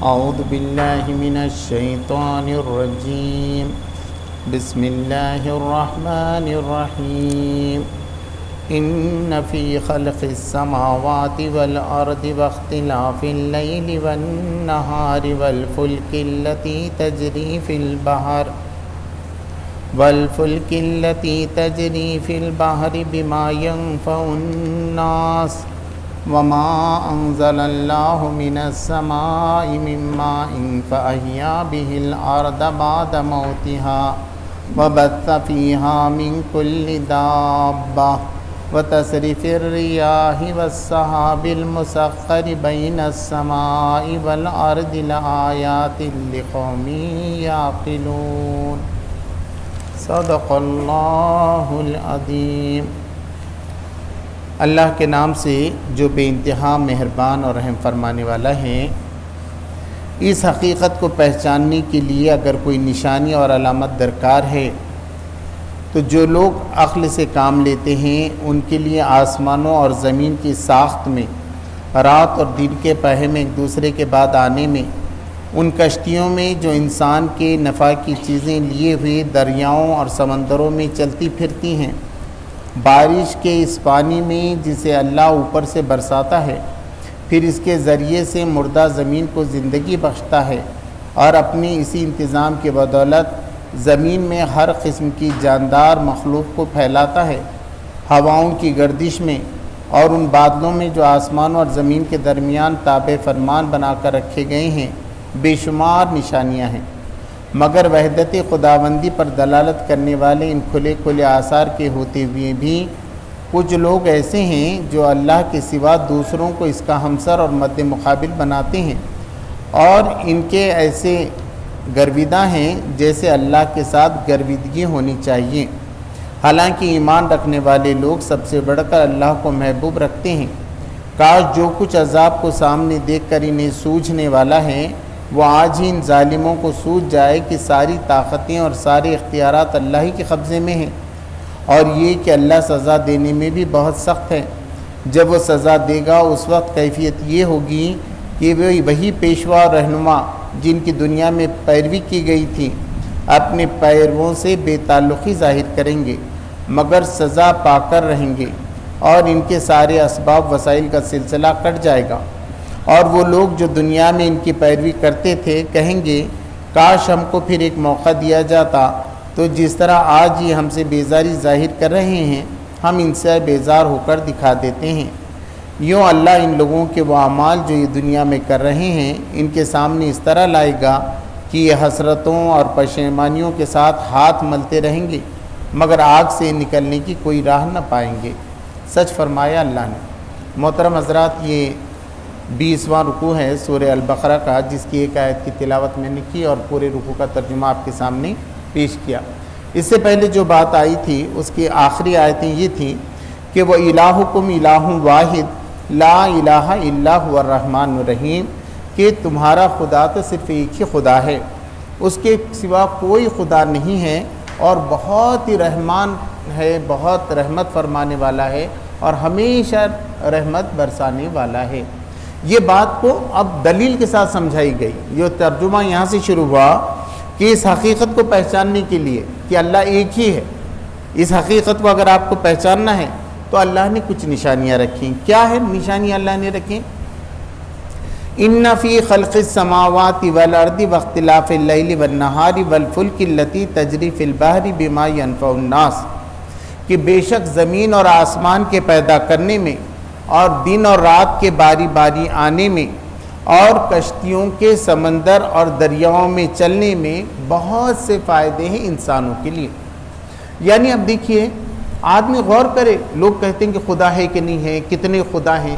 اعوذ باللہ من الشیطان الرجیم بسم اللہ الرحمن الرحیم ان فی خلق السماوات والارض واختلاف اللیل والنہار والفلک التي تجری فی البحر بما ينفع الناس وما انزل اللہ من السماء من ماء فأحیا به الارض بعد موتها وبث فیہا من کل دابہ وتصریف الریاح والسحاب المسخر بین السماء والارض لآیات لقوم یعقلون صدق اللہ العظیم۔ اللہ کے نام سے جو بے انتہا مہربان اور رحم فرمانے والا ہے۔ اس حقیقت کو پہچاننے کے لیے اگر کوئی نشانی اور علامت درکار ہے تو جو لوگ عقل سے کام لیتے ہیں ان کے لیے آسمانوں اور زمین کی ساخت میں، رات اور دن کے پہر میں ایک دوسرے کے بعد آنے میں، ان کشتیوں میں جو انسان کے نفع کی چیزیں لیے ہوئے دریاؤں اور سمندروں میں چلتی پھرتی ہیں، بارش کے اس پانی میں جسے اللہ اوپر سے برساتا ہے، پھر اس کے ذریعے سے مردہ زمین کو زندگی بخشتا ہے، اور اپنی اسی انتظام کے بدولت زمین میں ہر قسم کی جاندار مخلوق کو پھیلاتا ہے، ہواؤں کی گردش میں اور ان بادلوں میں جو آسمان اور زمین کے درمیان تابع فرمان بنا کر رکھے گئے ہیں، بے شمار نشانیاں ہیں، مگر وحدت خداوندی پر دلالت کرنے والے ان کھلے کھلے آثار کے ہوتے ہوئے بھی کچھ لوگ ایسے ہیں جو اللہ کے سوا دوسروں کو اس کا ہمسر اور مد مقابل بناتے ہیں، اور ان کے ایسے گرویدہ ہیں جیسے اللہ کے ساتھ گرویدگی ہونی چاہیے، حالانکہ ایمان رکھنے والے لوگ سب سے بڑھ کر اللہ کو محبوب رکھتے ہیں۔ کاش جو کچھ عذاب کو سامنے دیکھ کر انہیں سوجھنے والا ہے وہ آج ہی ان ظالموں کو سوجھ جائے کہ ساری طاقتیں اور سارے اختیارات اللہ ہی کے قبضے میں ہیں، اور یہ کہ اللہ سزا دینے میں بھی بہت سخت ہے۔ جب وہ سزا دے گا اس وقت کیفیت یہ ہوگی کہ وہی پیشوا اور رہنما جن کی دنیا میں پیروی کی گئی تھی اپنے پیرووں سے بے تعلقی ظاہر کریں گے، مگر سزا پا کر رہیں گے، اور ان کے سارے اسباب وسائل کا سلسلہ کٹ جائے گا، اور وہ لوگ جو دنیا میں ان کی پیروی کرتے تھے کہیں گے کاش ہم کو پھر ایک موقع دیا جاتا، تو جس طرح آج یہ ہم سے بیزاری ظاہر کر رہے ہیں ہم ان سے بیزار ہو کر دکھا دیتے ہیں۔ یوں اللہ ان لوگوں کے وہ اعمال جو یہ دنیا میں کر رہے ہیں ان کے سامنے اس طرح لائے گا کہ یہ حسرتوں اور پشیمانیوں کے ساتھ ہاتھ ملتے رہیں گے، مگر آگ سے نکلنے کی کوئی راہ نہ پائیں گے۔ سچ فرمایا اللہ نے۔ محترم حضرات، یہ 20واں رکوع ہے سورہ البقرہ کا، جس کی ایک آیت کی تلاوت میں نے کی اور پورے رکوع کا ترجمہ آپ کے سامنے پیش کیا۔ اس سے پہلے جو بات آئی تھی اس کی آخری آیتیں یہ تھیں کہ وہ الہکم الہ واحد لا الہ الا هو الرحمن الرحیم، کہ تمہارا خدا تو صرف ایک ہی خدا ہے، اس کے سوا کوئی خدا نہیں ہے، اور بہت ہی رحمان ہے، بہت رحمت فرمانے والا ہے، اور ہمیشہ رحمت برسانے والا ہے۔ یہ بات کو اب دلیل کے ساتھ سمجھائی گئی۔ یہ ترجمہ یہاں سے شروع ہوا کہ اس حقیقت کو پہچاننے کے لیے کہ اللہ ایک ہی ہے، اس حقیقت کو اگر آپ کو پہچاننا ہے تو اللہ نے کچھ نشانیاں رکھیں۔ کیا ہے نشانیاں اللہ نے رکھیں؟ ان فی خلق السماوات والارض واختلاف اللیل والنہار والفلک التي تجری فی البحر بما ينفع الناس، کہ بے شک زمین اور آسمان کے پیدا کرنے میں اور دن اور رات کے باری باری آنے میں اور کشتیوں کے سمندر اور دریاؤں میں چلنے میں بہت سے فائدے ہیں انسانوں کے لیے۔ یعنی اب دیکھیے، آدمی غور کرے، لوگ کہتے ہیں کہ خدا ہے کہ نہیں ہے، کتنے خدا ہیں،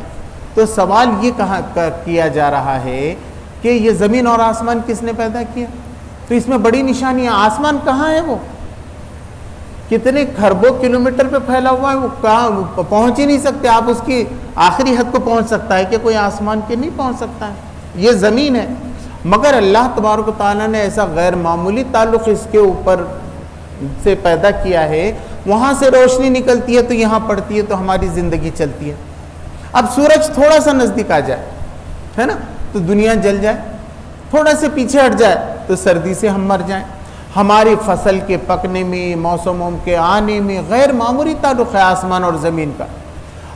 تو سوال یہ کہاں کیا جا رہا ہے کہ یہ زمین اور آسمان کس نے پیدا کیا؟ تو اس میں بڑی نشانی ہے۔ آسمان کہاں ہے؟ وہ کتنے کھربوں کلومیٹر پہ پھیلا ہوا ہے، وہ کہاں پہنچ ہی نہیں سکتے آپ، اس کی آخری حد کو پہنچ سکتا ہے کہ کوئی آسمان کے نہیں پہنچ سکتا ہے، یہ زمین ہے۔ مگر اللہ تبارک و تعالیٰ نے ایسا غیر معمولی تعلق اس کے اوپر سے پیدا کیا ہے، وہاں سے روشنی نکلتی ہے تو یہاں پڑتی ہے تو ہماری زندگی چلتی ہے۔ اب سورج تھوڑا سا نزدیک آ جائے، ہے نا، تو دنیا جل جائے، تھوڑا سے پیچھے ہٹ جائے تو سردی سے ہم مر جائیں. ہماری فصل کے پکنے میں، موسموں کے آنے میں غیر معمولی تعلق ہے آسمان اور زمین کا.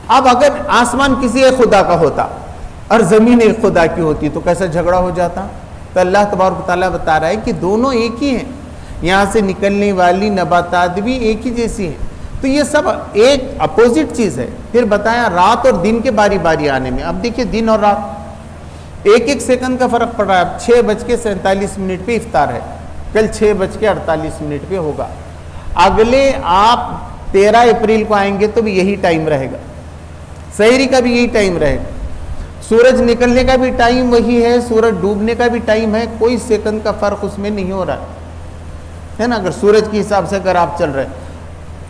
اب اگر آسمان کسی ایک خدا کا ہوتا اور زمین ایک خدا کی ہوتی تو کیسا جھگڑا ہو جاتا؟ تو اللہ تبارک و تعالیٰ بتا رہا ہے کہ دونوں ایک ہی ہیں، یہاں سے نکلنے والی نباتات بھی ایک ہی جیسی ہیں. تو یہ سب ایک اپوزٹ چیز ہے. پھر بتایا رات اور دن کے باری باری آنے میں. اب دیکھیے دن اور رات ایک سیکنڈ کا فرق پڑ رہا ہے. اب 6:47 پہ افطار ہے، کل 6:48 پہ ہوگا. اگلے آپ 13 اپریل کو آئیں گے تو بھی یہی ٹائم رہے گا، سحری کا بھی یہی ٹائم رہے گا، سورج نکلنے کا بھی ٹائم وہی ہے، سورج ڈوبنے کا بھی ٹائم ہے. کوئی سیکنڈ کا فرق اس میں نہیں ہو رہا ہے نا. اگر سورج کے حساب سے اگر آپ چل رہے ہیں،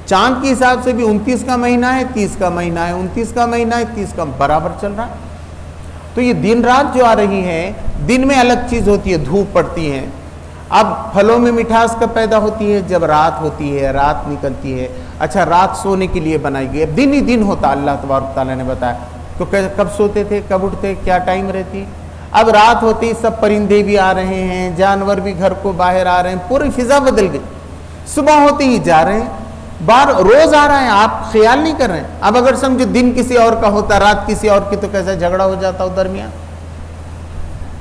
چاند کے حساب سے بھی 29 کا مہینہ ہے، 30 کا مہینہ ہے، 29 کا مہینہ ہے، 30 کا برابر چل رہا ہے. تو یہ دن رات جو آ رہی ہے، دن میں الگ چیز ہوتی ہے، دھوپ پڑتی ہے. اب پھلوں میں مٹھاس کب پیدا ہوتی ہے؟ جب رات ہوتی ہے، رات نکلتی ہے. اچھا رات سونے کے لیے بنائی گئی، اب دن ہی دن ہوتا. اللہ تبارک تعالیٰ نے بتایا تو کب سوتے تھے، کب اٹھتے، کیا ٹائم رہتی. اب رات ہوتی سب پرندے بھی آ رہے ہیں، جانور بھی گھر کو باہر آ رہے ہیں، پوری فضا بدل گئی. صبح ہوتے ہی جا رہے ہیں، روز آ رہا ہے، آپ خیال نہیں کر رہے ہیں. اب اگر سمجھو دن کسی اور کا ہوتا، رات کسی اور کی، تو کیسا جھگڑا ہو جاتا ہو، درمیان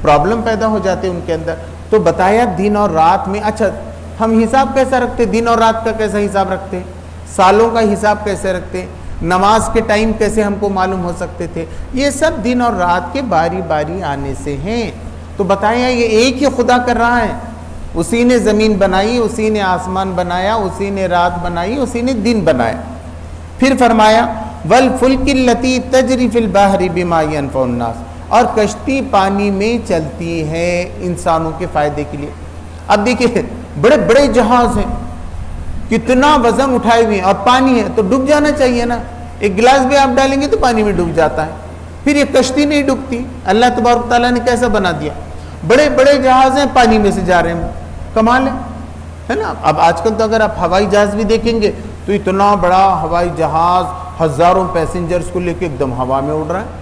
پرابلم پیدا ہو جاتے ان کے اندر. تو بتایا دن اور رات میں. اچھا ہم حساب کیسا رکھتے؟ دن اور رات کا کیسا حساب رکھتے؟ سالوں کا حساب کیسے رکھتے؟ نماز کے ٹائم کیسے ہم کو معلوم ہو سکتے تھے؟ یہ سب دن اور رات کے باری باری آنے سے ہیں. تو بتایا یہ ایک ہی خدا کر رہا ہے. اسی نے زمین بنائی، اسی نے آسمان بنایا، اسی نے رات بنائی، اسی نے دن بنایا. پھر فرمایا وَالْفُلْكِ الَّتِي تَجْرِي فِي الْبَحْرِ بِمَا يَنْفَعُ النَّاسَ، اور کشتی پانی میں چلتی ہے انسانوں کے فائدے کے لیے. اب دیکھیے بڑے بڑے جہاز ہیں، کتنا وزن اٹھائے ہوئے ہیں، اور پانی ہے تو ڈوب جانا چاہیے نا. ایک گلاس بھی آپ ڈالیں گے تو پانی میں ڈوب جاتا ہے. پھر یہ کشتی نہیں ڈوبتی. اللہ تبارک تعالیٰ نے کیسا بنا دیا؟ بڑے بڑے جہاز ہیں، پانی میں سے جا رہے ہیں. کمال ہے نا. اب آج کل تو اگر آپ ہوائی جہاز بھی دیکھیں گے تو اتنا بڑا ہوائی جہاز ہزاروں پیسنجرز کو لے کے ایک دم ہوا میں اڑ رہا ہے.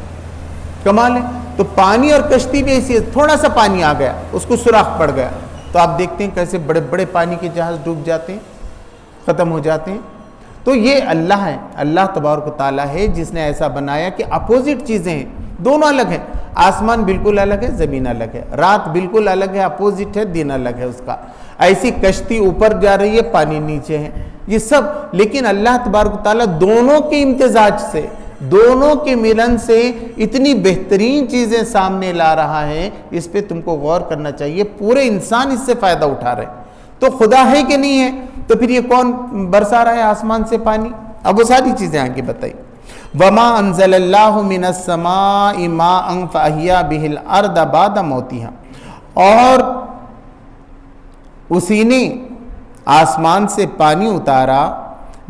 کمال ہے. تو پانی اور کشتی بھی ایسی ہے، تھوڑا سا پانی آ گیا، اس کو سوراخ پڑ گیا تو آپ دیکھتے ہیں کیسے بڑے بڑے پانی کے جہاز ڈوب جاتے ہیں، ختم ہو جاتے ہیں. تو یہ اللہ ہے، اللہ تبارک و تعالیٰ ہے جس نے ایسا بنایا کہ اپوزٹ چیزیں ہیں، دونوں الگ ہیں. آسمان بالکل الگ ہے، زمین الگ ہے. رات بالکل الگ ہے، اپوزٹ ہے، دن الگ ہے اس کا. ایسی کشتی اوپر جا رہی ہے، پانی نیچے ہے، یہ سب. لیکن اللہ تبارک و تعالیٰ دونوں کے امتزاج سے، دونوں کے ملن سے اتنی بہترین چیزیں سامنے لا رہا ہے. اس پہ تم کو غور کرنا چاہیے. پورے انسان اس سے فائدہ اٹھا رہے ہیں. تو خدا ہے کہ نہیں ہے؟ تو پھر یہ کون برسا رہا ہے آسمان سے پانی؟ اب وہ ساری چیزیں آگے بتائی. وَمَا أَنزَلَ اللَّهُ مِنَ السَّمَاءِ مَاءً فَأَحْيَا بِهِ الْأَرْضَ بَعْدَ مَوْتِهَا، اور اسی نے آسمان سے پانی اتارا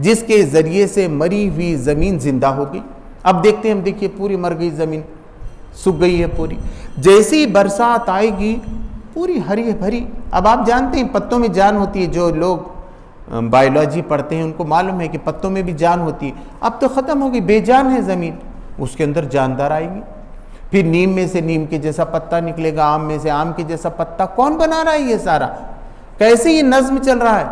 جس کے ذریعے سے مری ہوئی زمین زندہ ہو گئی. اب دیکھتے ہیں ہم، دیکھیے پوری مر گئی زمین، سوکھ گئی ہے پوری. جیسی برسات آئے گی پوری ہری بھری. اب آپ جانتے ہیں پتوں میں جان ہوتی ہے، جو لوگ بایولوجی پڑھتے ہیں ان کو معلوم ہے کہ پتوں میں بھی جان ہوتی ہے. اب تو ختم ہو گئی، بے جان ہے زمین، اس کے اندر جاندار آئے گی. پھر نیم میں سے نیم کے جیسا پتا نکلے گا، آم میں سے آم کے جیسا پتا. کون بنا رہا ہے یہ سارا؟ کیسے یہ نظم چل رہا ہے؟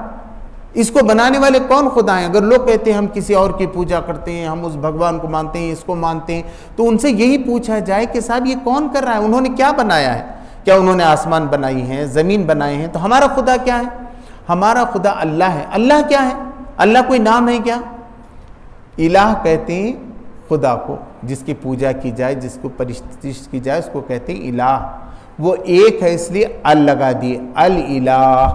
اس کو بنانے والے کون خدا ہیں؟ اگر لوگ کہتے ہیں ہم کسی اور کی پوجا کرتے ہیں، ہم اس بھگوان کو مانتے ہیں، اس کو مانتے ہیں، تو ان سے یہی پوچھا جائے کہ صاحب یہ کون کر رہا ہے؟ انہوں نے کیا بنایا ہے؟ کیا انہوں نے آسمان بنائی ہیں، زمین بنائے ہیں؟ تو ہمارا خدا کیا ہے؟ ہمارا خدا اللہ ہے. اللہ کیا ہے؟ اللہ کوئی نام ہے کیا؟ الہ کہتے ہیں خدا کو، جس کی پوجا کی جائے، جس کو پرستش کی جائے، اس کو کہتے ہیں الہ. وہ ایک ہے اس لیے ال لگا دیے، الالہ.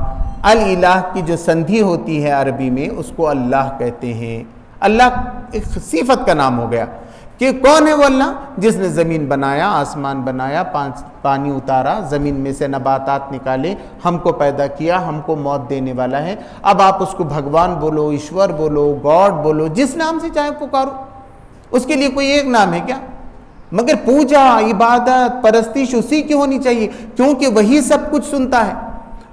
الالہ کی جو سندھی ہوتی ہے عربی میں، اس کو اللہ کہتے ہیں. اللہ ایک صفت کا نام ہو گیا کہ کون ہے وہ اللہ؟ جس نے زمین بنایا، آسمان بنایا، پانی اتارا، زمین میں سے نباتات نکالے، ہم کو پیدا کیا، ہم کو موت دینے والا ہے. اب آپ اس کو بھگوان بولو، ایشور بولو، گاڈ بولو، جس نام سے چاہے پکارو، اس کے لیے کوئی ایک نام ہے کیا؟ مگر پوجا، عبادت، پرستش اسی کی ہونی چاہیے، کیونکہ وہی سب کچھ سنتا ہے،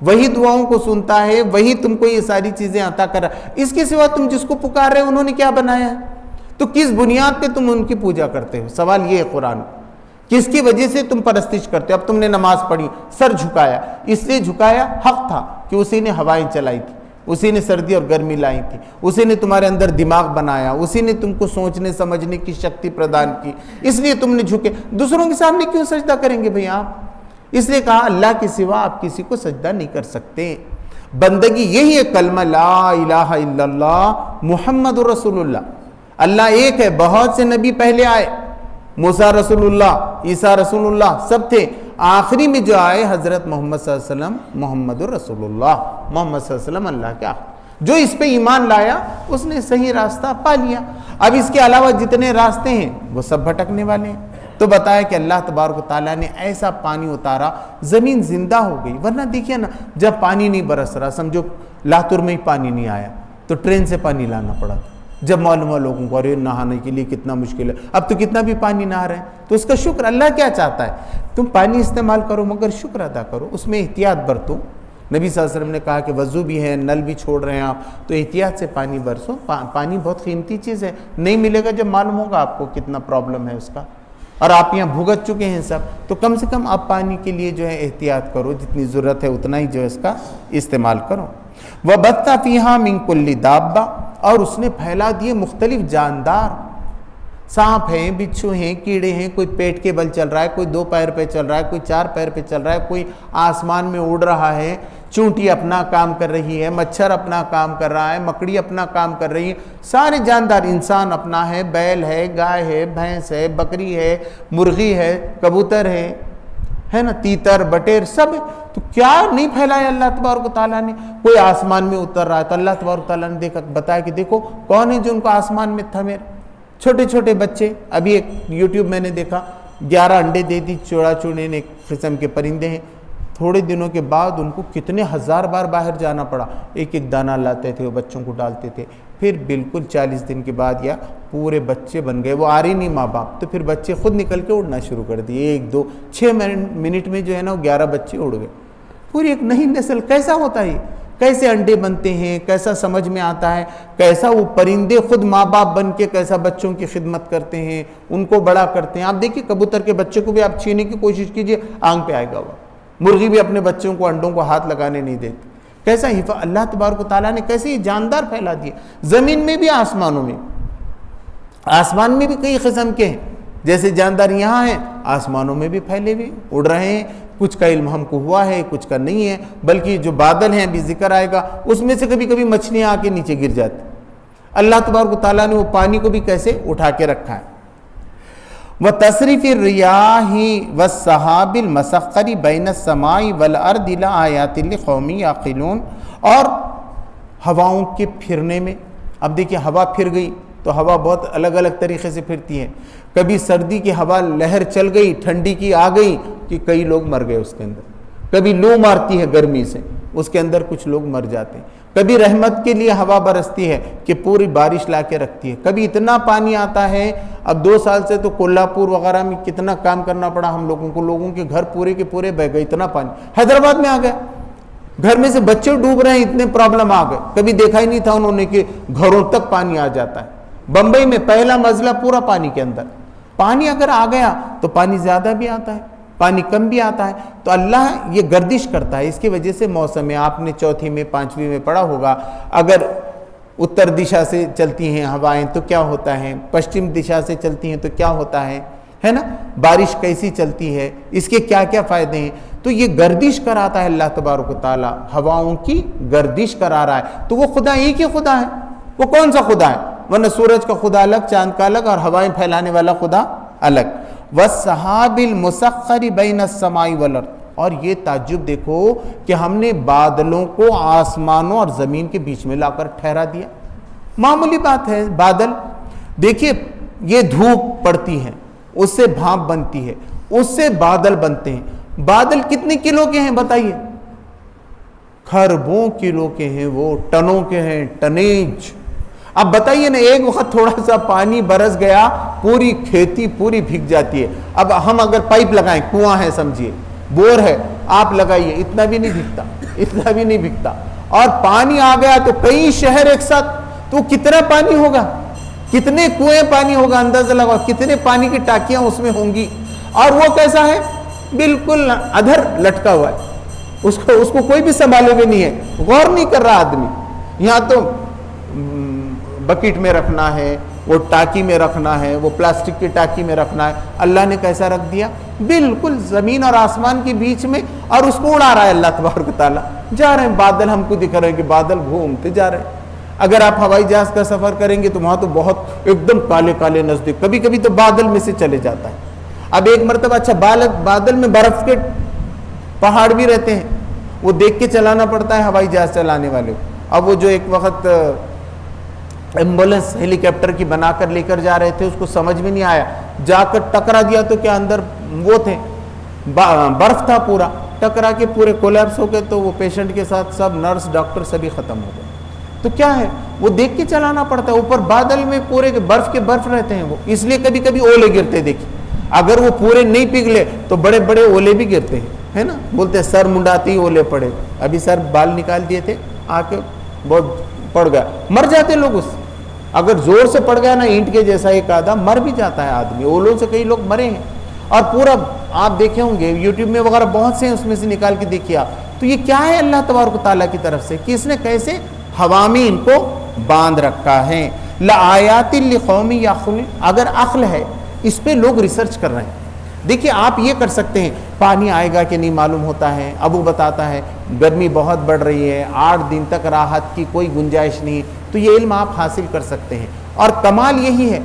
وہی دعاؤں کو سنتا ہے، وہی تم کو یہ ساری چیزیں عطا کر رہا ہے. اس کے سوا تم جس کو پکار رہے ہو انہوں نے کیا بنایا ہے؟ تو کس بنیاد پہ تم ان کی پوجا کرتے ہو؟ سوال یہ ہے قرآن کس کی وجہ سے تم پرستش کرتے ہو؟ اب تم نے نماز پڑھی، سر جھکایا، اس لیے جھکایا حق تھا کہ اسی نے ہوائیں چلائی تھی، اسی نے سردی اور گرمی لائی تھی، اسی نے تمہارے اندر دماغ بنایا، اسی نے تم کو سوچنے سمجھنے کی شکتی پردان کی، اس لیے تم نے جھکے۔ دوسروں کے سامنے کیوں سجدہ کریں گے بھئی آپ؟ اس لیے کہا اللہ کے سوا آپ کسی کو سجدہ نہیں کر سکتے۔ بندگی یہی ہے کلمہ لا الہ الا اللہ محمد رسول اللہ۔ اللہ ایک ہے، بہت سے نبی پہلے آئے، موسیٰ رسول اللہ، عیسیٰ رسول اللہ سب تھے، آخری میں جو آئے حضرت محمد صلی اللہ علیہ وسلم محمد رسول اللہ، محمد صلی اللہ علیہ وسلم اللہ کے آخر۔ جو اس پہ ایمان لایا اس نے صحیح راستہ پا لیا۔ اب اس کے علاوہ جتنے راستے ہیں وہ سب بھٹکنے والے ہیں۔ تو بتایا کہ اللہ تبارک و تعالیٰ نے ایسا پانی اتارا، زمین زندہ ہو گئی۔ ورنہ دیکھیے نا، جب پانی نہیں برس رہا، سمجھو لاتور میں ہی پانی نہیں آیا تو ٹرین سے پانی لانا پڑا تھا۔ جب معلوم ہوا لوگوں کو ارے نہانے کے لیے کتنا مشکل ہے، اب تو کتنا بھی پانی نہ آ رہے ہیں، تو اس کا شکر اللہ کیا چاہتا ہے؟ تم پانی استعمال کرو مگر شکر ادا کرو، اس میں احتیاط برتو۔ نبی صلی اللہ علیہ وسلم نے کہا کہ وضو بھی ہے، نل بھی چھوڑ رہے ہیں آپ تو احتیاط سے پانی برسو۔ پانی بہت قیمتی چیز ہے، نہیں ملے گا جب معلوم ہوگا آپ کو کتنا پرابلم ہے اس کا، اور آپ یہاں بھگت چکے ہیں سب، تو کم سے کم آپ پانی کے لیے جو ہے احتیاط کرو، جتنی ضرورت ہے اتنا ہی جو ہے اس کا استعمال کرو۔ وَبَثَّ فِيهَا مِن كُلِّ دَابَّةٍ، اور اس نے پھیلا دیے مختلف جاندار، سانپ ہیں، بچھو ہیں، کیڑے ہیں، کوئی پیٹ کے بل چل رہا ہے، کوئی 2 پیر پہ چل رہا ہے، کوئی 4 پیر پہ چل رہا ہے، کوئی آسمان میں اڑ رہا ہے، چونٹی اپنا کام کر رہی ہے، مچھر اپنا کام کر رہا ہے، مکڑی اپنا کام کر رہی ہے، سارے جاندار، انسان اپنا ہے، بیل ہے، گائے ہے، بھینس ہے، بکری ہے، مرغی ہے، کبوتر ہے نا، تیتر بٹیر سب ہے۔ تو کیا نہیں پھیلایا اللہ تبارک و تعالیٰ نے؟ کوئی آسمان میں اتر رہا ہے تو اللہ تبارک و تعالیٰ نے دیکھا، بتایا کہ دیکھو کون ہے جو ان کو آسمان میں تھا میرے؟ چھوٹے چھوٹے بچے۔ ابھی ایک یوٹیوب میں نے دیکھا 11 انڈے دے دی، چوڑا چوڑین ایک قسم کے پرندے ہیں، تھوڑے دنوں کے بعد ان کو کتنے ہزار بار باہر جانا پڑا، ایک ایک دانہ لاتے تھے، وہ بچوں کو ڈالتے تھے، پھر بالکل 40 دن کے بعد یا پورے بچے بن گئے، وہ آ رہی نہیں ماں باپ، تو پھر بچے خود نکل کے اڑنا شروع کر دیے، 1 2 6 منٹ میں جو ہے نا وہ 11 بچے اڑ گئے، پوری ایک نئی نسل۔ کیسا ہوتا ہے؟ کیسے انڈے بنتے ہیں، کیسا سمجھ میں آتا ہے، کیسا وہ پرندے خود ماں باپ بن کے کیسا بچوں کی خدمت کرتے ہیں، ان کو بڑا کرتے ہیں۔ آپ دیکھیے کبوتر کے بچے کو بھی آپ چھینے کی کوشش کیجئے، آنکھ پہ آئے گا وہ۔ مرغی بھی اپنے بچوں کو انڈوں کو ہاتھ لگانے نہیں دیتی۔ کیسا اللہ تبارک و تعالیٰ نے کیسے یہ جاندار پھیلا دیے، زمین میں بھی آسمانوں میں۔ آسمان میں بھی کئی قسم کے ہیں، جیسے جاندار یہاں ہیں، آسمانوں میں بھی پھیلے ہوئے اڑ رہے ہیں، کچھ کا علم ہم کو ہوا ہے، کچھ کا نہیں ہے، بلکہ جو بادل ہیں ابھی ذکر آئے گا، اس میں سے کبھی کبھی مچھلیاں آ کے نیچے گر جاتی۔ اللہ تبارک و تعالیٰ نے وہ پانی کو بھی کیسے اٹھا کے رکھا ہے۔ وَتَصْرِيفِ الرِّيَاحِ وَالسَّحَابِ الْمُسَخَّرِ بَيْنَ السَّمَاءِ وَالْأَرْضِ لَآيَاتٍ لِقَوْمٍ يَعْقِلُونَ، اور ہواؤں کے پھرنے میں، اب دیکھیں ہوا پھر گئی تو ہوا بہت الگ الگ طریقے سے پھرتی ہے، کبھی سردی کی ہوا لہر چل گئی، ٹھنڈی کی آ گئی کہ کئی لوگ مر گئے اس کے اندر، کبھی لو مارتی ہے گرمی سے، اس کے اندر کچھ لوگ مر جاتے ہیں، کبھی رحمت کے لیے ہوا برستی ہے کہ پوری بارش لا کے رکھتی ہے، کبھی اتنا پانی آتا ہے۔ اب 2 سال سے تو کولہاپور وغیرہ میں کتنا کام کرنا پڑا ہم لوگوں کو، لوگوں کے گھر پورے کے پورے بہ گئے، اتنا پانی حیدرآباد میں آ گیا، گھر میں سے بچے ڈوب رہے ہیں، اتنے پرابلم آ گئے، کبھی دیکھا ہی نہیں تھا انہوں نے کہ گھروں تک پانی آ جاتا ہے۔ بمبئی میں پہلا منزلہ پورا پانی کے اندر، پانی اگر آ گیا تو پانی زیادہ بھی آتا ہے، پانی کم بھی آتا ہے، تو اللہ یہ گردش کرتا ہے، اس کی وجہ سے موسم میں آپ نے 4 میں 5 میں پڑھا ہوگا، اگر اتر دشا سے چلتی ہیں ہوائیں تو کیا ہوتا ہے، پشچم دشا سے چلتی ہیں تو کیا ہوتا ہے نا، بارش کیسی چلتی ہے، اس کے کیا کیا فائدے ہیں، تو یہ گردش کراتا ہے اللہ تبارک و تعالیٰ، ہواؤں کی گردش کرا رہا ہے، تو وہ خدا ایک ہی خدا ہے، وہ کون سا خدا ہے؟ ورنہ سورج کا خدا الگ، چاند کا الگ، اور ہوائیں پھیلانے والا خدا الگ۔ وَالسَّحَابِ الْمُسَخَّرِ بَيْنَ السَّمَاءِ وَالْأَرْضِ، اور یہ تعجب دیکھو کہ ہم نے بادلوں کو آسمانوں اور زمین کے بیچ میں لا کر ٹھہرا دیا۔ معمولی بات ہے، بادل دیکھیے، یہ دھوپ پڑتی ہے، اس سے بھاپ بنتی ہے، اس سے بادل بنتے ہیں۔ بادل کتنے کلو کے ہیں بتائیے؟ خربوں کلو کے ہیں، وہ ٹنوں کے ہیں، ٹنیج۔ اب بتائیے نا، ایک وقت تھوڑا سا پانی برس گیا، پوری کھیتی پوری بھیگ جاتی ہے۔ اب ہم اگر پائپ لگائیں، کنواں ہے سمجھیے، بور ہے، آپ لگائیے، اتنا بھی نہیں بھیگتا، اتنا بھی نہیں بھیگتا، اور پانی آ گیا تو کئی شہر ایک ساتھ، تو کتنا پانی ہوگا، کتنے کنویں پانی ہوگا، اندازہ لگاؤ کتنے پانی کی ٹاکیاں اس میں ہوں گی، اور وہ کیسا ہے؟ بالکل ادھر لٹکا ہوا ہے، اس کو کوئی بھی سنبھالے ہوئے نہیں ہے، غور نہیں کر رہا آدمی، یہاں تو بکیٹ میں رکھنا ہے، وہ ٹاکی میں رکھنا ہے، وہ پلاسٹک کی ٹاکی میں رکھنا ہے، اللہ نے کیسا رکھ دیا؟ بالکل زمین اور آسمان کے بیچ میں، اور اس کو اڑا رہا ہے اللہ تبارک و تعالیٰ۔ جا رہے ہیں بادل، ہم کو دکھ رہے ہیں کہ بادل گھومتے جا رہے ہیں۔ اگر آپ ہوائی جہاز کا سفر کریں گے تو وہاں تو بہت ایک دم کالے کالے نزدیک، کبھی کبھی تو بادل میں سے چلے جاتا ہے۔ اب ایک مرتبہ اچھا بادل میں برف کے پہاڑ بھی رہتے ہیں، وہ دیکھ کے چلانا پڑتا ہے ہوائی جہاز چلانے والے کو۔ اب وہ جو ایک وقت ایمبولینس ہیلی کاپٹر کی بنا کر لے کر جا رہے تھے، اس کو سمجھ میں نہیں آیا، جا کر ٹکرا دیا تو کیا اندر وہ تھے، برف تھا پورا، ٹکرا کے پورے کولیپس ہو گئے، تو وہ پیشنٹ کے ساتھ سب نرس ڈاکٹر سبھی ختم ہو گئے۔ تو کیا ہے، وہ دیکھ کے چلانا پڑتا ہے، اوپر بادل میں پورے برف کے برف رہتے ہیں وہ، اس لیے کبھی کبھی اولے گرتے دیکھیں، اگر وہ پورے نہیں پگھلے تو بڑے بڑے اولے بھی گرتے ہیں، ہے نا، بولتے ہیں سر منڈاتے ہی اولے پڑے، ابھی سر بال نکال دیے تھے آ کے بہت پڑ گیا، مر جاتے لوگ اس، اگر زور سے پڑ گیا نا اینٹ کے جیسا ایک آدھا، مر بھی جاتا ہے آدمی، اولوں سے کئی لوگ مرے ہیں۔ اور پورا آپ دیکھے ہوں گے یوٹیوب میں وغیرہ بہت سے ہیں، اس میں سے نکال کے دیکھیے آپ، تو یہ کیا ہے اللہ تبارک و تعالیٰ کی طرف سے کہ اس نے کیسے ہوا میں ان کو باندھ رکھا ہے۔ لآیات لقوم یعقلون، اگر عقل ہے، اس پہ لوگ ریسرچ کر رہے ہیں۔ دیکھیے آپ یہ کر سکتے ہیں، پانی آئے گا کہ نہیں معلوم ہوتا ہے، ابو بتاتا ہے گرمی بہت بڑھ رہی ہے، 8 دن تک راحت کی کوئی گنجائش نہیں، تو یہ علم آپ حاصل کر سکتے ہیں۔ اور کمال یہی ہے،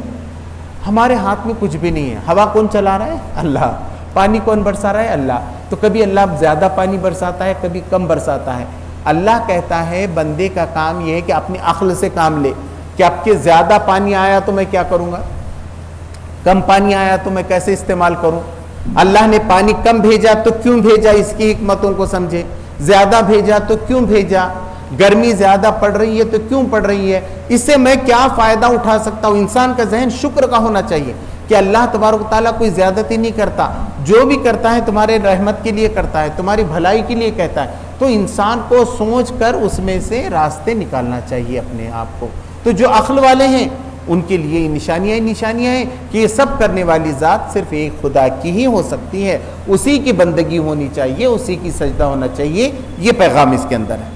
ہمارے ہاتھ میں کچھ بھی نہیں ہے، ہوا کون چلا رہا ہے؟ اللہ۔ پانی کون برسا رہا ہے؟ اللہ۔ تو کبھی اللہ زیادہ پانی برساتا ہے، کبھی کم برساتا ہے۔ اللہ کہتا ہے بندے کا کام یہ ہے کہ اپنی عقل سے کام لے، کہ اب کہ زیادہ پانی آیا تو میں کیا کروں گا، کم پانی آیا تو میں کیسے استعمال کروں، اللہ نے پانی کم بھیجا تو کیوں بھیجا، اس کی حکمتوں کو سمجھے، زیادہ بھیجا تو کیوں بھیجا، گرمی زیادہ پڑ رہی ہے تو کیوں پڑ رہی ہے، اس سے میں کیا فائدہ اٹھا سکتا ہوں۔ انسان کا ذہن شکر کا ہونا چاہیے کہ اللہ تبارک و تعالیٰ کوئی زیادتی نہیں کرتا، جو بھی کرتا ہے تمہارے رحمت کے لیے کرتا ہے، تمہاری بھلائی کے لیے کہتا ہے، تو انسان کو سوچ کر اس میں سے راستے نکالنا چاہیے اپنے آپ کو۔ تو جو عقل والے ہیں ان کے لیے نشانیاں ہیں کہ یہ سب کرنے والی ذات صرف ایک خدا کی ہی ہو سکتی ہے، اسی کی بندگی ہونی چاہیے، اسی کی سجدہ ہونا چاہیے، یہ پیغام اس کے اندر ہے۔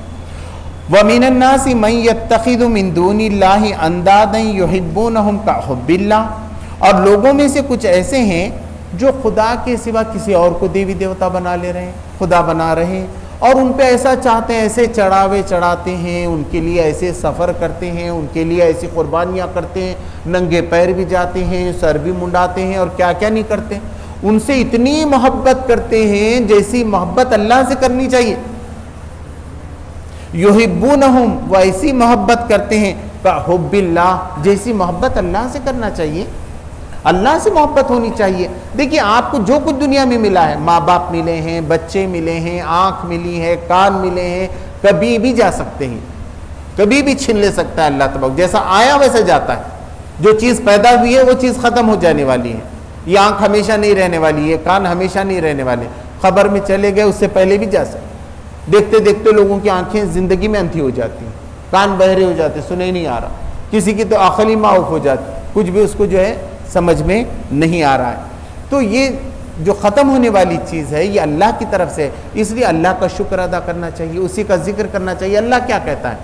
وَمِنَ النَّاسِ مَن يَتَّخِذُ مِن دُونِ اللَّهِ أَندَادًا يُحِبُّونَهُمْ كَحُبِّ اللَّهِ، اور لوگوں میں سے کچھ ایسے ہیں جو خدا کے سوا کسی اور کو دیوی دیوتا بنا لے رہے ہیں، خدا بنا رہے ہیں، اور ان پہ ایسا چاہتے ہیں، ایسے چڑھاوے چڑھاتے ہیں، ان کے لیے ایسے سفر کرتے ہیں، ان کے لیے ایسی قربانیاں کرتے ہیں، ننگے پیر بھی جاتے ہیں، سر بھی منڈاتے ہیں، اور کیا کیا نہیں کرتے، ان سے اتنی محبت کرتے ہیں جیسی محبت اللہ سے کرنی چاہیے۔ یحبونہم، وہ ایسی محبت کرتے ہیں کحب اللہ، جیسی محبت اللہ سے کرنا چاہیے، اللہ سے محبت ہونی چاہیے۔ دیکھیے آپ کو جو کچھ دنیا میں ملا ہے، ماں باپ ملے ہیں، بچے ملے ہیں، آنکھ ملی ہے، کان ملے ہیں، کبھی بھی جا سکتے ہیں، کبھی بھی چھین لے سکتا ہے اللہ تبارک، جیسا آیا ویسے جاتا ہے، جو چیز پیدا ہوئی ہے وہ چیز ختم ہو جانے والی ہے، یہ آنکھ ہمیشہ نہیں رہنے والی ہے، کان ہمیشہ نہیں رہنے والے، خبر میں چلے گئے، اس سے پہلے بھی جا سکتے۔ دیکھتے دیکھتے لوگوں کی آنکھیں زندگی میں اندھی ہو جاتی ہیں، کان بہرے ہو جاتے، سنے نہیں آ رہا، کسی کی تو عقل ہی معاف ہو جاتی، کچھ بھی اس کو جو ہے سمجھ میں نہیں آ رہا ہے۔ تو یہ جو ختم ہونے والی چیز ہے یہ اللہ کی طرف سے، اس لیے اللہ کا شکر ادا کرنا چاہیے، اسی کا ذکر کرنا چاہیے۔ اللہ کیا کہتا ہے؟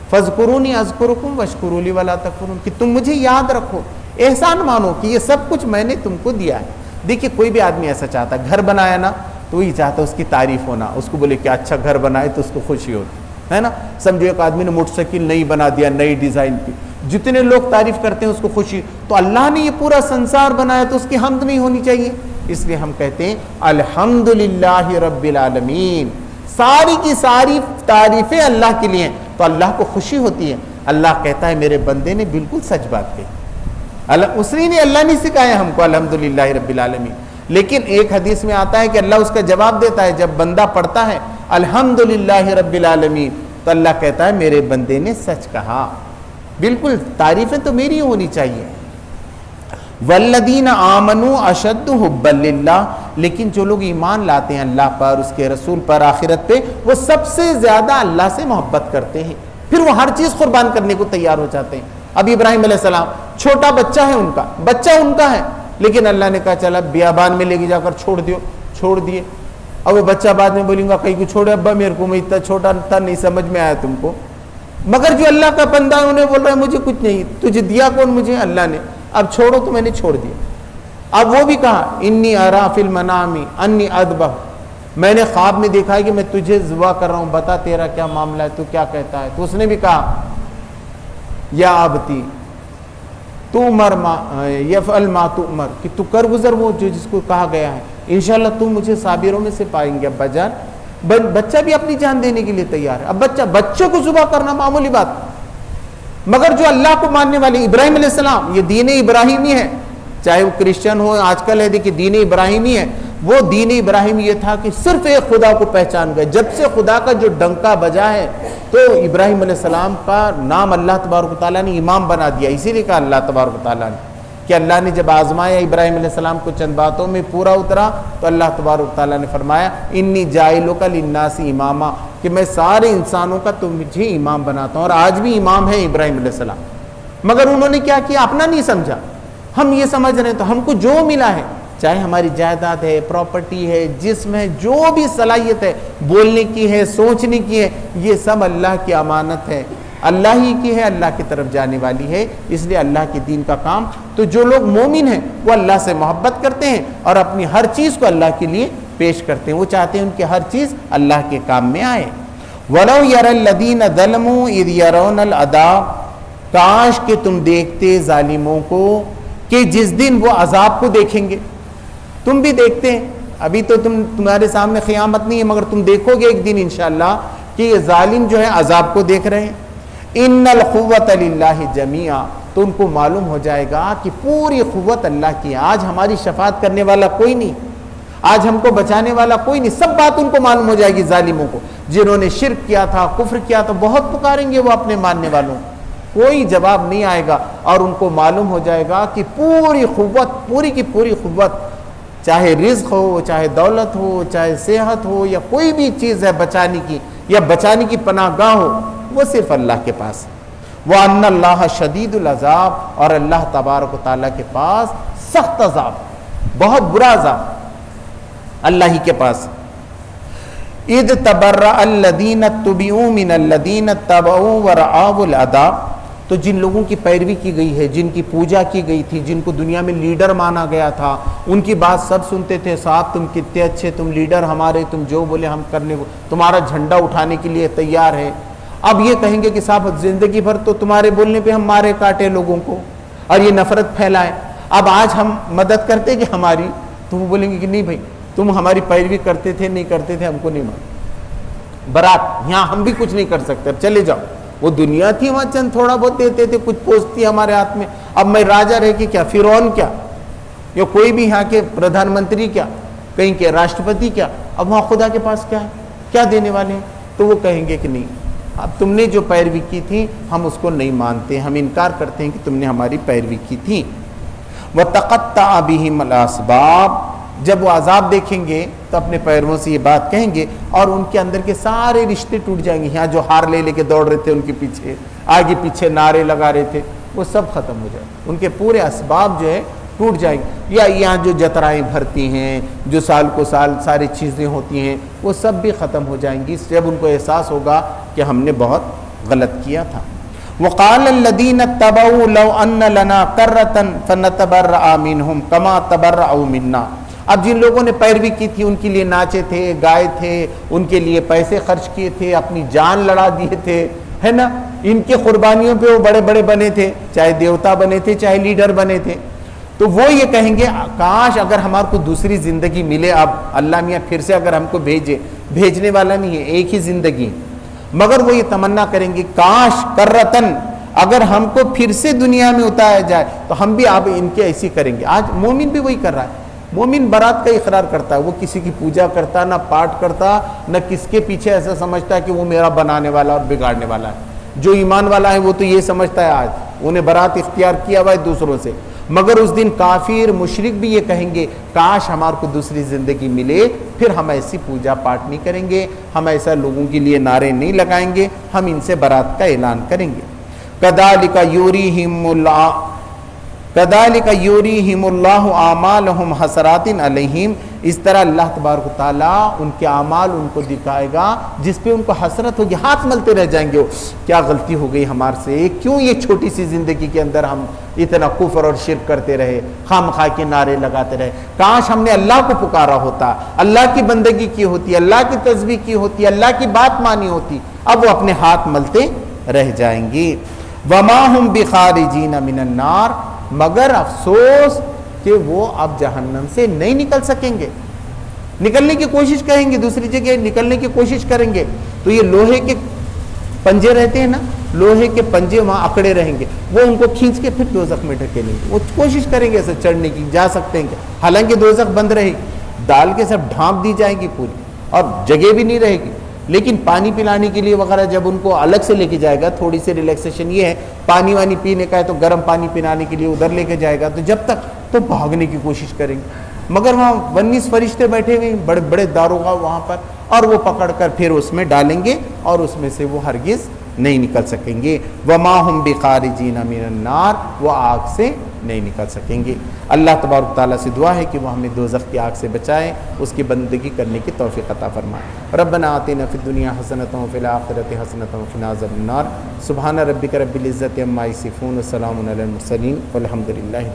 فَاذْكُرُونِي أَذْكُرُكُمْ وَاشْكُرُوا لِي وَلَا تَكْفُرُونَ، کہ تم مجھے یاد رکھو، احسان مانو کہ یہ سب کچھ میں نے تم کو دیا ہے۔ دیکھیے کوئی بھی آدمی ایسا چاہتا ہے، گھر بنایا نا تو وہی چاہتا ہے اس کی تعریف ہونا، اس کو بولے کہ اچھا گھر بنائے تو اس کو خوشی ہوتی ہے نا۔ سمجھو ایک آدمی نے موٹر سائیکل نئی بنا دیا، نئی ڈیزائن کی، جتنے لوگ تعریف کرتے ہیں اس کو خوشی، تو اللہ نے یہ پورا سنسار بنایا تو اس کی حمد نہیں ہونی چاہیے؟ اس لیے ہم کہتے ہیں الحمدللہ رب العالمین، ساری کی ساری تعریفیں اللہ کے لیے ہیں، تو اللہ کو خوشی ہوتی ہے۔ اللہ کہتا ہے میرے بندے نے بالکل سچ بات کہی، اللہ نے سکھایا ہم کو الحمدللہ رب العالمین۔ لیکن ایک حدیث میں آتا ہے کہ اللہ اس کا جواب دیتا ہے، جب بندہ پڑھتا ہے الحمدللہ رب العالمین تو اللہ کہتا ہے میرے بندے نے سچ کہا، بالکل تعریفیں تو میری ہونی چاہیے۔ والذین آمنوا اشد حبا للہ، لیکن جو لوگ ایمان لاتے ہیں اللہ پر، اس کے رسول پر، آخرت پہ، وہ سب سے زیادہ اللہ سے محبت کرتے ہیں، پھر وہ ہر چیز قربان کرنے کو تیار ہو جاتے ہیں۔ اب ابراہیم علیہ السلام چھوٹا بچہ ہے، ان کا بچہ ان کا ہے، لیکن اللہ نے کہا چل اب بیابان میں لے کے جا کر چھوڑ دیے. اب وہ بچہ بعد میں بولیں گا کہیں کو چھوڑے ابا میرے کو، میں اتنا چھوٹا تھا نہیں سمجھ میں آیا تم کو. مگر جو اللہ کا بندہ ہے انہیں بول رہا ہے مجھے کچھ نہیں، تجھے دیا کون؟ مجھے اللہ نے. اب چھوڑو تو میں نے چھوڑ دیا. اب وہ بھی کہا انی ارا فی المنام انی اذبح، میں نے خواب میں دیکھا ہے کہ میں تجھے ذبح کر رہا ہوں، بتا تیرا کیا معاملہ ہے، تو کیا کہتا ہے؟ تو اس نے بھی کہا یا ابتی تؤمر ما یفعل ما تؤمر، کہ تو کر گزر وہ جو جس کو کہا گیا ہے، انشاءاللہ تم مجھے صابروں میں سے پائیں گے. ابا جان بچہ بھی اپنی جان دینے کے لیے تیار ہے. اب بچوں کو ذبح کرنا معمولی بات، مگر جو اللہ کو ماننے والے ابراہیم علیہ السلام، یہ دین ابراہیمی ہے، چاہے وہ کرسچن ہو آج کل ہے دیکھیے دین ابراہیمی ہے. وہ دین ابراہیم یہ تھا کہ صرف ایک خدا کو پہچان گئے. جب سے خدا کا جو ڈنکا بجا ہے تو ابراہیم علیہ السلام کا نام اللہ تبارک و تعالیٰ نے امام بنا دیا. اسی لیے کہا اللہ تبارک و تعالیٰ نے کہ اللہ نے جب آزمایا ابراہیم علیہ السلام کو چند باتوں میں پورا اترا تو اللہ تبارک و تعالیٰ نے فرمایا انی جاعلک للناس اماما، کہ میں سارے انسانوں کا تجھے امام بناتا ہوں. اور آج بھی امام ہے ابراہیم علیہ السلام. مگر انہوں نے کیا کیا؟ اپنا نہیں سمجھا. ہم یہ سمجھ رہے ہیں تو ہم کو جو ملا ہے، چاہے ہماری جائیداد ہے، پراپرٹی ہے، جسم ہے، جو بھی صلاحیت ہے بولنے کی ہے، سوچنے کی ہے، یہ سب اللہ کی امانت ہے، اللہ ہی کی ہے، اللہ کی طرف جانے والی ہے. اس لیے اللہ کے دین کا کام، تو جو لوگ مومن ہیں وہ اللہ سے محبت کرتے ہیں اور اپنی ہر چیز کو اللہ کے لیے پیش کرتے ہیں. وہ چاہتے ہیں ان کی ہر چیز اللہ کے کام میں آئے. وَلَوْ يَرَى الَّذِينَ ظَلَمُوا إِذْ يَرَوْنَ الْعَذَابَ، کاش کہ تم دیکھتے ظالموں کو کہ جس دن وہ عذاب کو دیکھیں گے. تم بھی دیکھتے ہیں، ابھی تو تمہارے سامنے قیامت نہیں ہے، مگر تم دیکھو گے ایک دن انشاءاللہ کہ یہ ظالم جو ہے عذاب کو دیکھ رہے ہیں. ان القوت للہ جمیعا، تو ان کو معلوم ہو جائے گا کہ پوری قوت اللہ کی ہے. آج ہماری شفاعت کرنے والا کوئی نہیں، آج ہم کو بچانے والا کوئی نہیں. سب بات ان کو معلوم ہو جائے گی. ظالموں کو جنہوں نے شرک کیا تھا، کفر کیا تھا، بہت پکاریں گے وہ اپنے ماننے والوں، کوئی جواب نہیں آئے گا. اور ان کو معلوم ہو جائے گا کہ پوری قوت، پوری کی پوری قوت، چاہے رزق ہو، چاہے دولت ہو، چاہے صحت ہو، یا کوئی بھی چیز ہے بچانے کی یا بچانے کی پناہ گاہ ہو، وہ صرف اللہ کے پاس. وَأَنَّ اللَّهَ شَدِيدُ الْعَذَابِ، اور اللہ تبارک و تعالیٰ کے پاس سخت عذاب، بہت برا عذاب اللہ ہی کے پاس. اِذْ تَبَرَّأَ الَّذِينَ اتُّبِعُوا مِنَ الَّذِينَ اتَّبَعُوا وَرَأَوْا الْعَذَابَ، تو جن لوگوں کی پیروی کی گئی ہے، جن کی پوجا کی گئی تھی، جن کو دنیا میں لیڈر مانا گیا تھا، ان کی بات سب سنتے تھے. صاحب تم کتنے اچھے، تم لیڈر ہمارے، تم جو بولے ہم کرنے، تمہارا جھنڈا اٹھانے کے لیے تیار ہے. اب یہ کہیں گے کہ صاحب زندگی بھر تو تمہارے بولنے پہ ہم مارے کاٹے لوگوں کو اور یہ نفرت پھیلائے، اب آج ہم مدد کرتے کہ ہماری، تو وہ بولیں گے کہ نہیں بھائی تم ہماری پیروی کرتے تھے نہیں کرتے تھے، ہم کو نہیں مان برات، یہاں ہم بھی کچھ نہیں کر سکتے، اب چلے جاؤ. وہ دنیا تھی وہاں چند تھوڑا بہت دیتے تھے، کچھ پوسٹ تھی ہمارے ہاتھ میں، اب میں راجہ رہ کے کیا، فرعون کیا، یا کوئی بھی یہاں کے پردھان منتری کیا، کہیں کے راشٹرپتی کیا، اب وہاں خدا کے پاس کیا ہے، کیا دینے والے ہیں؟ تو وہ کہیں گے کہ نہیں، اب تم نے جو پیروی کی تھی ہم اس کو نہیں مانتے، ہم انکار کرتے ہیں کہ تم نے ہماری پیروی کی تھی. وَتَقَطَّعَ بِهِمُ الْأَسْبَابُ، جب وہ عذاب دیکھیں گے تو اپنے پیرووں سے یہ بات کہیں گے اور ان کے اندر کے سارے رشتے ٹوٹ جائیں گے. یہاں جو ہار لے کے دوڑ رہے تھے ان کے پیچھے، آگے پیچھے نعرے لگا رہے تھے، وہ سب ختم ہو جائیں گے، ان کے پورے اسباب جو ہے ٹوٹ جائیں گے. یا یہاں جو جترائیں بھرتی ہیں، جو سال کو سال ساری چیزیں ہوتی ہیں، وہ سب بھی ختم ہو جائیں گی جب ان کو احساس ہوگا کہ ہم نے بہت غلط کیا تھا. وَقَالَ الَّذِينَ اتَّبَعُوا لَوْ أَنَّ لَنَا كَرَّةً فَنَتَبَرَّأَ مِنْهُمْ كَمَا تَبَرَّأُوا مِنَّا. اب جن لوگوں نے پیروی کی تھی ان کے لیے ناچے تھے، گائے تھے، ان کے لیے پیسے خرچ کیے تھے، اپنی جان لڑا دیے تھے، ہے نا، ان کے قربانیوں پہ وہ بڑے بڑے بنے تھے، چاہے دیوتا بنے تھے چاہے لیڈر بنے تھے. تو وہ یہ کہیں گے کاش اگر ہمارے کو دوسری زندگی ملے، اب اللہ میاں پھر سے اگر ہم کو بھیجنے والا نہیں ہے، ایک ہی زندگی، مگر وہ یہ تمنا کریں گے کاش کرتن، اگر ہم کو پھر سے دنیا میں اتارا جائے تو ہم بھی اب ان کے ایسی کریں گے. آج مومن بھی وہی کر رہا ہے. مومن برات کا اقرار کرتا ہے، وہ کسی کی پوجا کرتا، نہ پاٹ کرتا، نہ کس کے پیچھے ایسا سمجھتا ہے کہ وہ میرا بنانے والا اور بگاڑنے والا ہے. جو ایمان والا ہے وہ تو یہ سمجھتا ہے، آج انہیں برات اختیار کیا ہوا ہے دوسروں سے. مگر اس دن کافر مشرک بھی یہ کہیں گے کاش ہمارے کو دوسری زندگی ملے، پھر ہم ایسی پوجا پاٹ نہیں کریں گے، ہم ایسا لوگوں کے لیے نعرے نہیں لگائیں گے، ہم ان سے برات کا اعلان کریں گے. کذالک یوریہم اللہ، کذالک یوریہم اللہ اعمالہم حسرات علیہم، اس طرح اللہ تبارک و تعالیٰ ان کے اعمال ان کو دکھائے گا جس پہ ان کو حسرت ہوگی، ہاتھ ملتے رہ جائیں گے، وہ کیا غلطی ہو گئی ہمارے سے، کیوں یہ چھوٹی سی زندگی کے اندر ہم اتنا کفر اور شرک کرتے رہے، خام خواہ کے نعرے لگاتے رہے، کاش ہم نے اللہ کو پکارا ہوتا، اللہ کی بندگی کی ہوتی، اللہ کی تسبیح کی ہوتی، اللہ کی بات مانی ہوتی۔ اب وہ اپنے ہاتھ ملتے رہ جائیں گے۔ وما ہم بخارجین من النار، مگر افسوس کہ وہ اب جہنم سے نہیں نکل سکیں گے، نکلنے کی کوشش کریں گے، دوسری جگہ نکلنے کی کوشش کریں گے تو یہ لوہے کے پنجے رہتے ہیں نا، لوہے کے پنجے وہاں اکڑے رہیں گے، وہ ان کو کھینچ کے پھر دوزخ میں ڈھکیلیں گے، وہ کوشش کریں گے ایسے چڑھنے کی، جا سکتے ہیں، حالانکہ دوزخ بند رہے گی، ڈال کے سب ڈھانپ دی جائے گی پوری، اور جگہ بھی نہیں رہے گی، لیکن پانی پلانے کے لیے وغیرہ جب ان کو الگ سے لے کے جائے گا، تھوڑی سی ریلیکسیشن یہ ہے، پانی وانی پینے کا ہے تو گرم پانی پلانے کے لیے ادھر لے کے جائے گا، تو جب تک تو بھاگنے کی کوشش کریں گے، مگر وہاں 19 فرشتے بیٹھے ہوئے، بڑے بڑے داروغہ وہاں پر، اور وہ پکڑ کر پھر اس میں ڈالیں گے اور اس میں سے وہ ہرگز نہیں نکل سکیں گے۔ وما ہم بخارجین من النار، وہ آگ سے نہیں نکل سکیں گے۔ اللہ تبارک تعالیٰ سے دعا ہے کہ وہ ہمیں دوزخ کی آگ سے بچائے، اس کی بندگی کرنے کی توفیق عطا فرمائے۔ ربنا آتنا فی الدنیا حسنۃ وفی الآخرۃ حسنۃ وقنا عذاب النار۔ سبحان ربک رب العزۃ عما یصفون وسلام علی المرسلین والحمد للہ۔